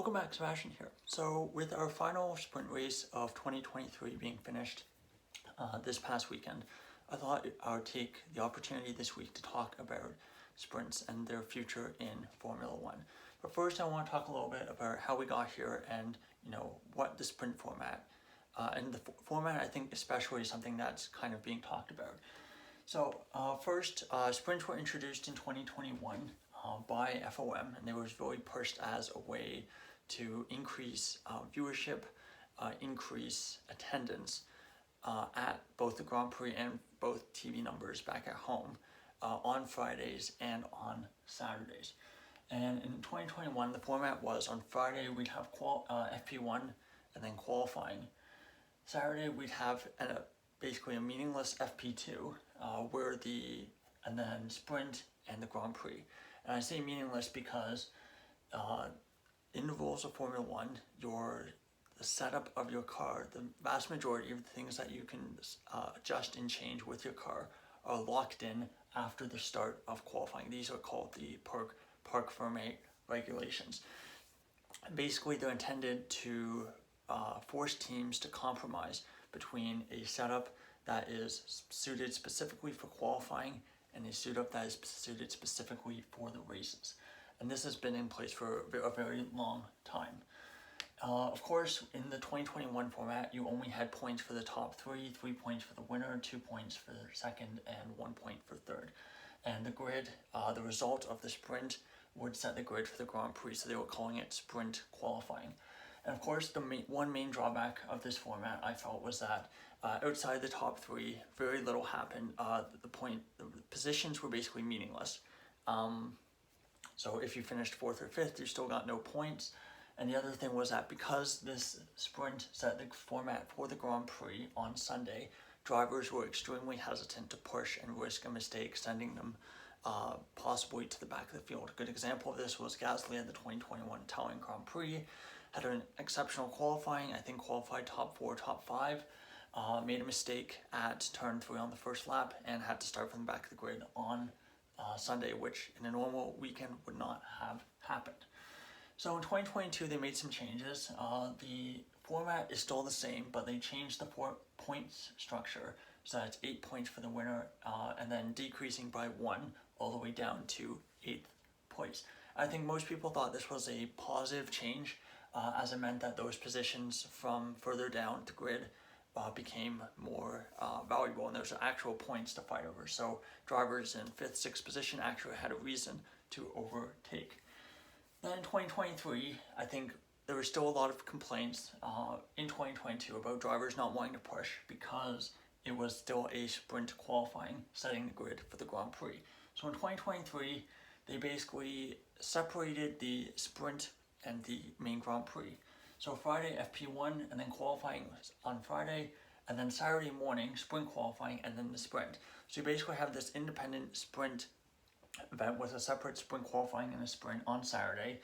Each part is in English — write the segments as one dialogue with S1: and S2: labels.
S1: Welcome back, Sebastian here. So with our final sprint race of 2023 being finished this past weekend, I thought I would take the opportunity this week to talk about sprints and their future in Formula One. But first I want to talk a little bit about how we got here and what the sprint format and the format I think especially is something that's kind of being talked about. So first, sprints were introduced in 2021 by FOM, and they were really pushed as a way to increase viewership, increase attendance at both the Grand Prix and both TV numbers back at home on Fridays and on Saturdays. And in 2021, the format was on Friday we'd have FP1 and then qualifying. Saturday we'd have basically a meaningless FP2 and then sprint and the Grand Prix. And I say meaningless because in the rules of Formula One, the setup of your car, the vast majority of the things that you can adjust and change with your car are locked in after the start of qualifying. These are called the Parc Fermé regulations. Basically, they're intended to force teams to compromise between a setup that is suited specifically for qualifying and a setup that is suited specifically for the races. And this has been in place for a very long time. Of course, in the 2021 format, you only had points for the top 3 points for the winner, 2 points for the second, and 1 point for third. And the grid, the result of the sprint would set the grid for the Grand Prix, so they were calling it sprint qualifying. And of course, the one main drawback of this format, I felt, was that outside the top 3, very little happened. The positions were basically meaningless. So if you finished 4th or 5th, you still got no points. And the other thing was that because this sprint set the format for the Grand Prix on Sunday, drivers were extremely hesitant to push and risk a mistake, sending them possibly to the back of the field. A good example of this was Gasly at the 2021 Italian Grand Prix. Had an exceptional qualifying, I think qualified top 4, top 5, made a mistake at turn 3 on the first lap and had to start from the back of the grid on Sunday, which in a normal weekend would not have happened. So in 2022 they made some changes. The format is still the same, but they changed the points structure so that it's 8 points for the winner and then decreasing by 1 all the way down to 8th place. I think most people thought this was a positive change as it meant that those positions from further down the grid became more valuable and there's actual points to fight over. So drivers in 5th, 6th position actually had a reason to overtake. Then in 2023, I think there were still a lot of complaints in 2022 about drivers not wanting to push because it was still a sprint qualifying setting the grid for the Grand Prix. So in 2023, they basically separated the sprint and the main Grand Prix. So Friday FP1 and then qualifying on Friday, and then Saturday morning sprint qualifying and then the sprint. So you basically have this independent sprint event with a separate sprint qualifying and a sprint on Saturday,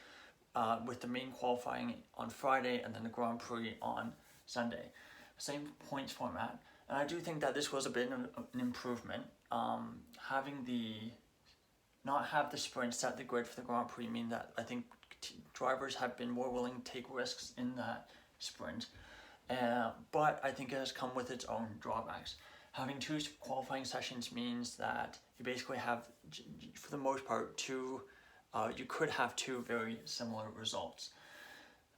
S1: with the main qualifying on Friday and then the Grand Prix on Sunday. Same points format. And I do think that this was a bit of an improvement. Not have the sprint set the grid for the Grand Prix mean that I think drivers have been more willing to take risks in that sprint. But I think it has come with its own drawbacks. Having 2 qualifying sessions means that you basically have, for the most part, you could have 2 very similar results.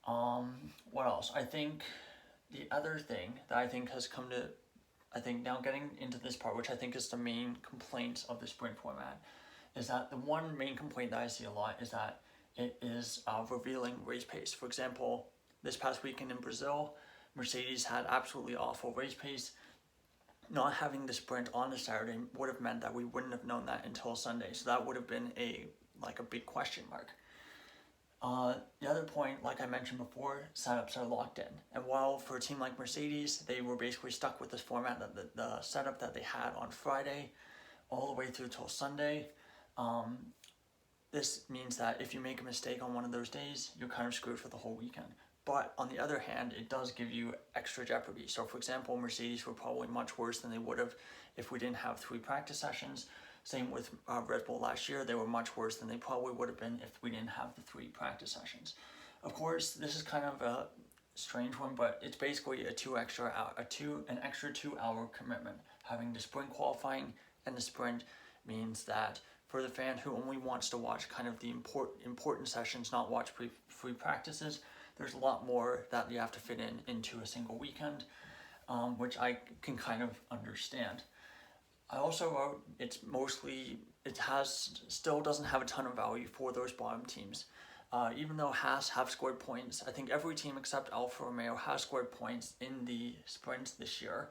S1: What else? I think the other thing that I think has come to, now getting into this part, which I think is the main complaint of the sprint format, is that the one main complaint that I see a lot is that it is revealing race pace. For example, this past weekend in Brazil, Mercedes had absolutely awful race pace. Not having the sprint on a Saturday would have meant that we wouldn't have known that until Sunday. So that would have been a big question mark. The other point, like I mentioned before, setups are locked in. And while for a team like Mercedes, they were basically stuck with this format, that the setup that they had on Friday all the way through till Sunday, this means that if you make a mistake on one of those days, you're kind of screwed for the whole weekend. But on the other hand, it does give you extra jeopardy. So for example, Mercedes were probably much worse than they would have if we didn't have 3 practice sessions. Same with Red Bull last year. They were much worse than they probably would have been if we didn't have the 3 practice sessions. Of course, this is kind of a strange one, but it's basically an extra 2 hour commitment. Having the sprint qualifying and the sprint means that for the fan who only wants to watch kind of the important sessions, not watch free practices, there's a lot more that you have to fit into a single weekend, which I can kind of understand. I also wrote still doesn't have a ton of value for those bottom teams. Even though Haas have scored points, I think every team except Alfa Romeo has scored points in the sprints this year.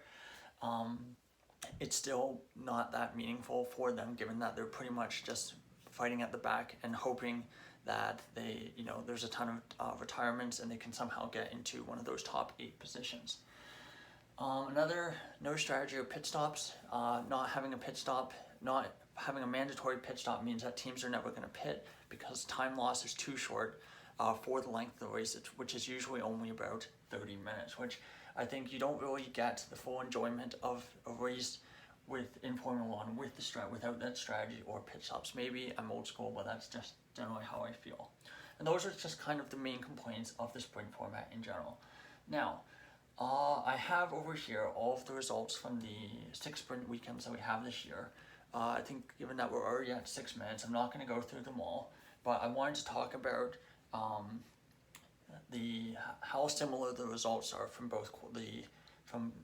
S1: It's still not that meaningful for them, given that they're pretty much just fighting at the back and hoping that there's a ton of retirements and they can somehow get into one of those top 8 positions. No strategy of pit stops. Not having a mandatory pit stop means that teams are never going to pit because time loss is too short for the length of the race, which is usually only about 30 minutes, which I think you don't really get the full enjoyment of a race in Formula 1 without that strategy or pit stops. Maybe I'm old school, but that's just generally how I feel. And those are just kind of the main complaints of the sprint format in general. Now, I have over here all of the results from the 6 sprint weekends that we have this year. I think given that we're already at 6 minutes, I'm not going to go through them all, but I wanted to talk about how similar the results are from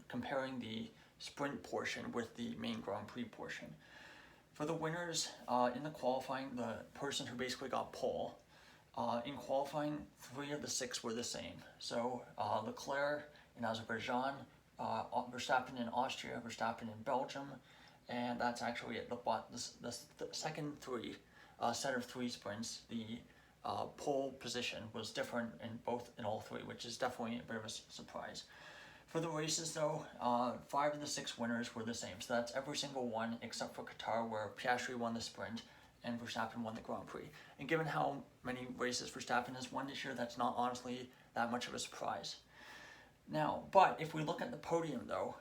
S1: comparing the sprint portion with the main Grand Prix portion. For the winners in the qualifying, the person who basically got pole, in qualifying, 3 of the 6 were the same. So Leclerc in Azerbaijan, Verstappen in Austria, Verstappen in Belgium, and that's actually it. The second set of 3 sprints, the pole position was different in all 3, which is definitely a bit of a surprise. For the races though, 5 of the 6 winners were the same. So that's every single one except for Qatar, where Piastri won the sprint and Verstappen won the Grand Prix. And given how many races Verstappen has won this year, that's not honestly that much of a surprise. Now, but if we look at the podium though,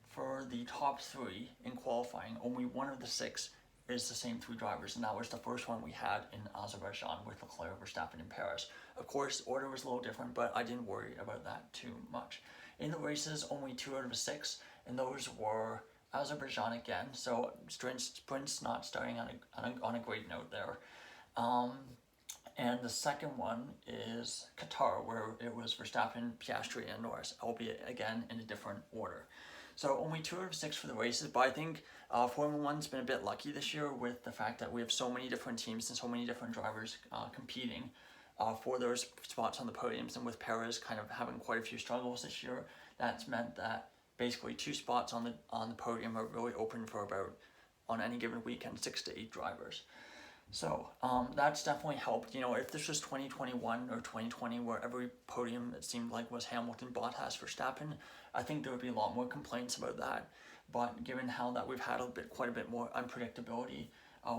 S1: for the top 3 in qualifying, only 1 of the 6 is the same 3 drivers, and that was the first one we had in Azerbaijan with Leclerc, Verstappen, and Perez. Of course, the order was a little different, but I didn't worry about that too much. In the races, only 2 out of 6, and those were Azerbaijan again, so sprints not starting on a great note there. And the second one is Qatar, where it was Verstappen, Piastri, and Norris, albeit again in a different order. So only 2 out of 6 for the races, but I think Formula 1's been a bit lucky this year with the fact that we have so many different teams and so many different drivers competing for those spots on the podiums, and with Perez kind of having quite a few struggles this year, that's meant that basically 2 spots on the podium are really open for about, on any given weekend, 6 to 8 drivers. So that's definitely helped. If this was 2021 or 2020, where every podium it seemed like was Hamilton, Bottas, Verstappen, I think there would be a lot more complaints about that. But given how that we've had quite a bit more unpredictability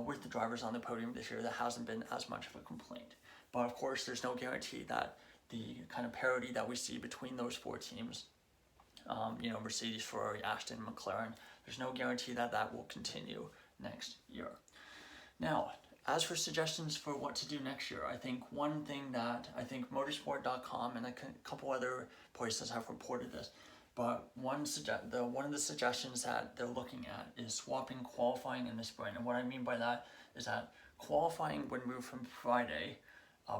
S1: with the drivers on the podium this year, that hasn't been as much of a complaint. But of course, there's no guarantee that the kind of parity that we see between those 4 teams, Mercedes, Ferrari, Aston, McLaren, there's no guarantee that that will continue next year. Now, as for suggestions for what to do next year, I think one thing that I think motorsport.com and a couple other places have reported this, but one of the suggestions that they're looking at is swapping qualifying and the sprint. And what I mean by that is that qualifying would move from Friday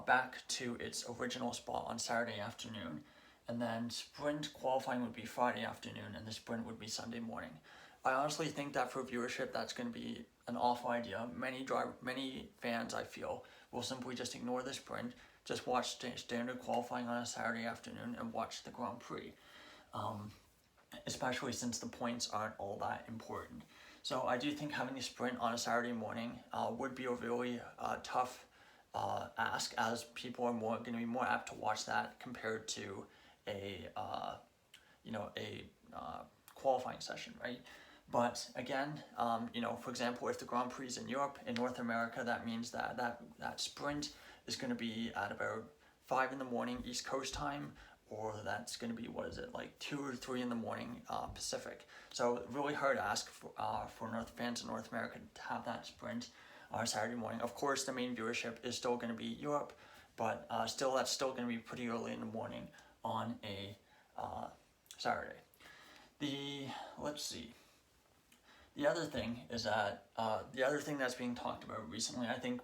S1: back to its original spot on Saturday afternoon, and then sprint qualifying would be Friday afternoon and the sprint would be Sunday morning. I honestly think that for viewership, that's going to be an awful idea. Many fans, I feel, will simply just ignore the sprint, just watch standard qualifying on a Saturday afternoon and watch the Grand Prix, especially since the points aren't all that important. So I do think having a sprint on a Saturday morning would be a really tough ask, as people are going to be more apt to watch that compared to a qualifying session, right? But again, for example, if the Grand Prix is in Europe, in North America, that means that sprint is going to be at about 5 in the morning East Coast time, or that's going to be, 2 or 3 in the morning Pacific. So really hard ask for fans in North America to have that sprint on Saturday morning. Of course, the main viewership is still going to be Europe, but still, that's still going to be pretty early in the morning on a Saturday. Let's see. The other thing is that the other thing that's being talked about recently, I think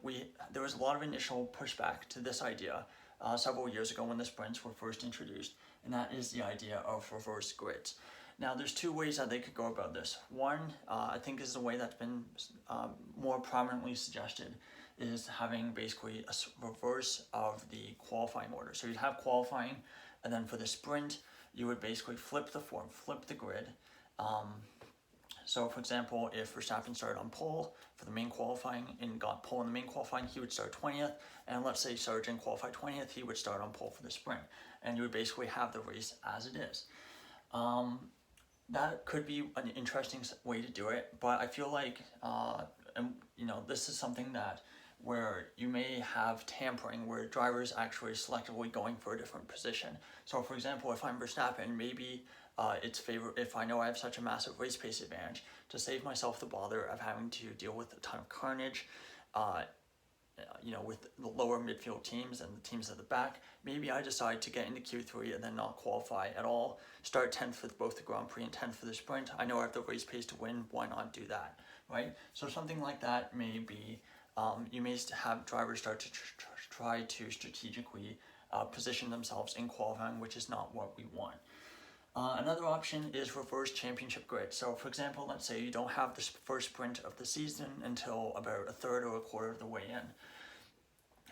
S1: there was a lot of initial pushback to this idea several years ago when the sprints were first introduced, and that is the idea of reverse grids. Now, there's two ways that they could go about this. One, I think, is the way that's been more prominently suggested, is having basically a reverse of the qualifying order. So you'd have qualifying, and then for the sprint, you would basically flip the grid. So, for example, if Verstappen started on pole for the main qualifying and got pole in the main qualifying, he would start 20th. And let's say Sargent qualified 20th, he would start on pole for the sprint. And you would basically have the race as it is. That could be an interesting way to do it, but I feel like, this is something that where you may have tampering, where drivers actually selectively going for a different position. So, for example, if I'm Verstappen, maybe if I know I have such a massive race pace advantage, to save myself the bother of having to deal with a ton of carnage, with the lower midfield teams and the teams at the back, maybe I decide to get into Q3 and then not qualify at all, start 10th for both the Grand Prix and 10th for the sprint. I know I have the race pace to win, why not do that, right? So something like that may be, you may have drivers start to try to strategically position themselves in qualifying, which is not what we want. Another option is reverse championship grid. So, for example, let's say you don't have the first sprint of the season until about a third or a quarter of the way in.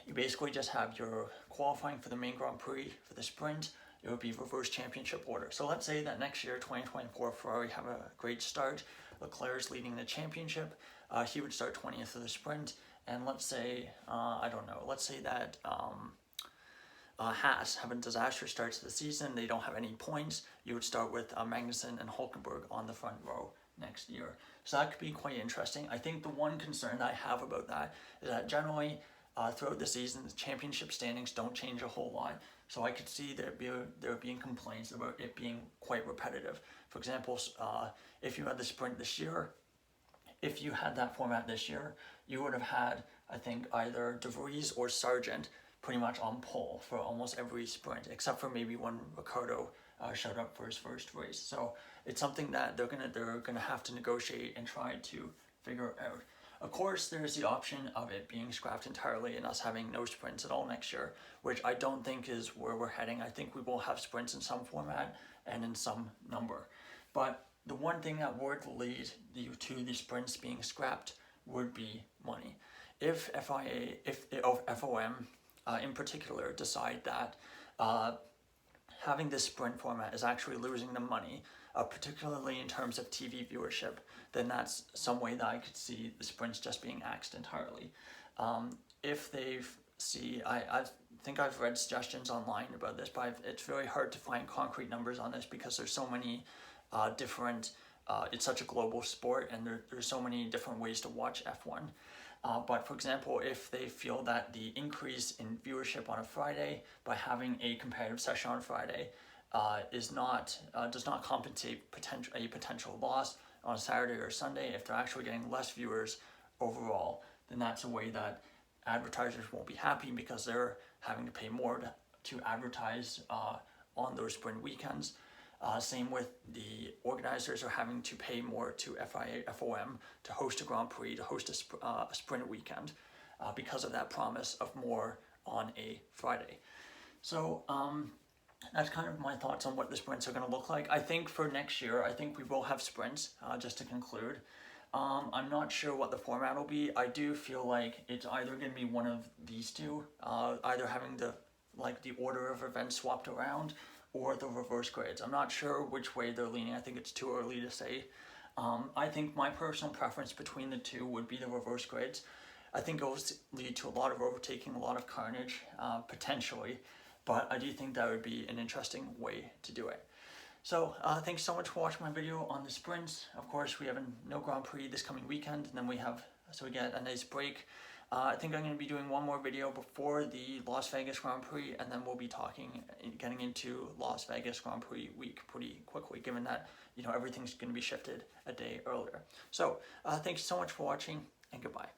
S1: You basically just have your qualifying for the main Grand Prix. For the sprint, it would be reverse championship order. So let's say that next year, 2024, Ferrari have a great start. Leclerc is leading the championship. He would start 20th for the sprint. And let's say, let's say that Haas have a disastrous start to the season. They don't have any points. You would start with Magnussen and Hulkenberg on the front row next year. So that could be quite interesting. I think the one concern that I have about that is that generally throughout the season, the championship standings don't change a whole lot. So I could see there being complaints about it being quite repetitive. For example, if you had the sprint this year, if you had that format this year, you would have had, I think, either De Vries or Sargent pretty much on pole for almost every sprint, except for maybe when Ricciardo showed up for his first race. So it's something that they're gonna have to negotiate and try to figure out. Of course, there's the option of it being scrapped entirely and us having no sprints at all next year, which I don't think is where we're heading. I think we will have sprints in some format and in some number. But the one thing that would lead you to the sprints being scrapped would be money. If FOM in particular decide that having this sprint format is actually losing them money, particularly in terms of TV viewership, then that's some way that I could see the sprints just being axed entirely. If I think I've read suggestions online about this, but it's very hard to find concrete numbers on this because there's so many different, it's such a global sport and there's so many different ways to watch F1. But for example, if they feel that the increase in viewership on a Friday by having a competitive session on Friday does not compensate a potential loss on a Saturday or Sunday, if they're actually getting less viewers overall, then that's a way that advertisers won't be happy because they're having to pay more to advertise on those sprint weekends. Same with the organizers are having to pay more to FOM to host a Grand Prix, to host a sprint weekend because of that promise of more on a Friday. So that's kind of my thoughts on what the sprints are going to look like. I think for next year, I think we will have sprints, just to conclude. I'm not sure what the format will be. I do feel like it's either going to be one of these two, either having the order of events swapped around or the reverse grids. I'm not sure which way they're leaning. I think it's too early to say. I think my personal preference between the two would be the reverse grids. I think it will lead to a lot of overtaking, a lot of carnage, potentially, but I do think that would be an interesting way to do it. So thanks so much for watching my video on the sprints. Of course, we have no Grand Prix this coming weekend, and then we get a nice break. I think I'm going to be doing one more video before the Las Vegas Grand Prix, and then we'll be getting into Las Vegas Grand Prix week pretty quickly, given that everything's going to be shifted a day earlier. So thanks so much for watching, and goodbye.